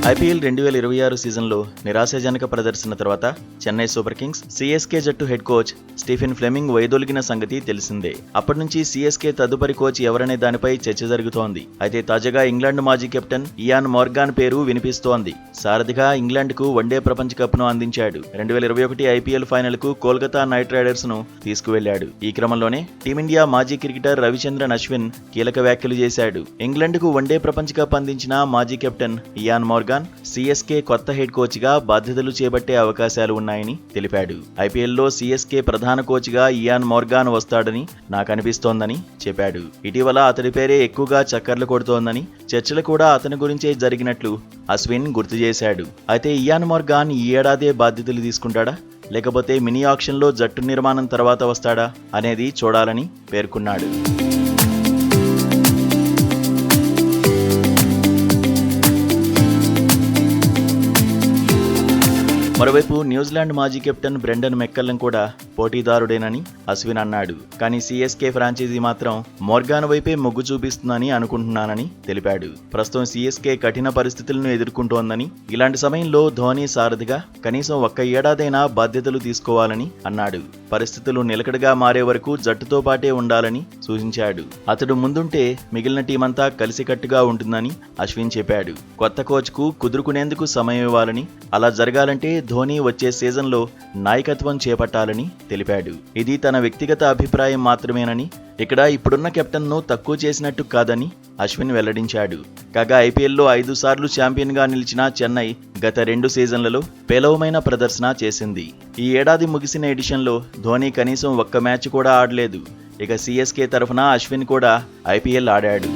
IPL 2026 సీజన్లో నిరాశాజనక ప్రదర్శన తర్వాత చెన్నై సూపర్ కింగ్స్ సిఎస్కే జట్టు హెడ్ కోచ్ స్టీఫెన్ ఫ్లెమింగ్ వైదొలిగిన సంగతి తెలిసిందే. అప్పటి నుంచి సిఎస్కే తదుపరి కోచ్ ఎవరనే దానిపై చర్చ జరుగుతోంది. అయితే తాజాగా ఇంగ్లాండ్ మాజీ కెప్టెన్ ఇయాన్ మోర్గాన్ పేరు వినిపిస్తోంది. సారథిగా ఇంగ్లాండ్కు వన్డే ప్రపంచ కప్ను అందించాడు. 2021 ఐపీఎల్ ఫైనల్కు కోల్కతా నైట్ రైడర్స్ ను తీసుకువెళ్లాడు. ఈ క్రమంలోనే టీమిండియా మాజీ క్రికెటర్ రవిచంద్రన్ అశ్విన్ కీలక వ్యాఖ్యలు చేశాడు. ఇంగ్లాండ్కు వన్డే ప్రపంచ కప్ అందించిన మాజీ కెప్టెన్ ఇయాన్ మోర్గాన్ సిఎస్కే కొత్త హెడ్ కోచ్ గా బాధ్యతలు చేపట్టే అవకాశాలు ఉన్నాయని తెలిపాడు. ఐపీఎల్లో సిఎస్కే ప్రధాన కోచ్ గా ఇయాన్ మోర్గాన్ వస్తాడని నాకు అనిపిస్తోందని చెప్పాడు. ఇటీవల అతడి పేరే ఎక్కువగా చక్కర్లు కొడుతోందని, చర్చలు కూడా అతని గురించే జరిగినట్లు అశ్విన్ గుర్తు చేశాడు. అయితే ఇయాన్ మోర్గాన్ ఈ ఏడాదే బాధ్యతలు తీసుకుంటాడా, లేకపోతే మినీ ఆక్షన్లో జట్టు నిర్మాణం తర్వాత వస్తాడా అనేది చూడాలని పేర్కొన్నాడు. మరోవైపు న్యూజిలాండ్ మాజీ కెప్టెన్ బ్రెండన్ మెక్కల్లన్ కూడా పోటీదారుడేనని అశ్విన్ అన్నాడు. కానీ సిఎస్కే ఫ్రాంచైజీ మాత్రం మోర్గాన్ వైపే మొగ్గు చూపిస్తుందని అనుకుంటున్నానని తెలిపాడు. ప్రస్తుతం సిఎస్కే కఠిన పరిస్థితులను ఎదుర్కొంటోందని, ఇలాంటి సమయంలో ధోనీ సారథిగా కనీసం ఒక్క ఏడాదైనా బాధ్యతలు తీసుకోవాలని అన్నాడు. పరిస్థితులు నిలకడగా మారే వరకు జట్టుతో పాటే ఉండాలని సూచించాడు. అతడు ముందుంటే మిగిలిన టీమంతా కలిసికట్టుగా ఉంటుందని అశ్విన్ చెప్పాడు. కొత్త కోచ్కు కుదురుకునేందుకు సమయం ఇవ్వాలని, అలా జరగాలంటే ధోనీ వచ్చే సీజన్లో నాయకత్వం చేపట్టాలని తెలిపాడు. ఇది తన వ్యక్తిగత అభిప్రాయం మాత్రమేనని, ఇక్కడ ఇప్పుడున్న కెప్టెన్ను తక్కువ చేసినట్టు కాదని అశ్విన్ వెల్లడించాడు. కాగా ఐపీఎల్లో 5 సార్లు ఛాంపియన్గా నిలిచిన చెన్నై గత 2 సీజన్లలో పేలవమైన ప్రదర్శన చేసింది. ఈ ఏడాది ముగిసిన ఎడిషన్లో ధోనీ కనీసం ఒక్క మ్యాచ్ కూడా ఆడలేదు. ఇక సిఎస్కే తరఫున అశ్విన్ కూడా ఐపీఎల్ ఆడాడు.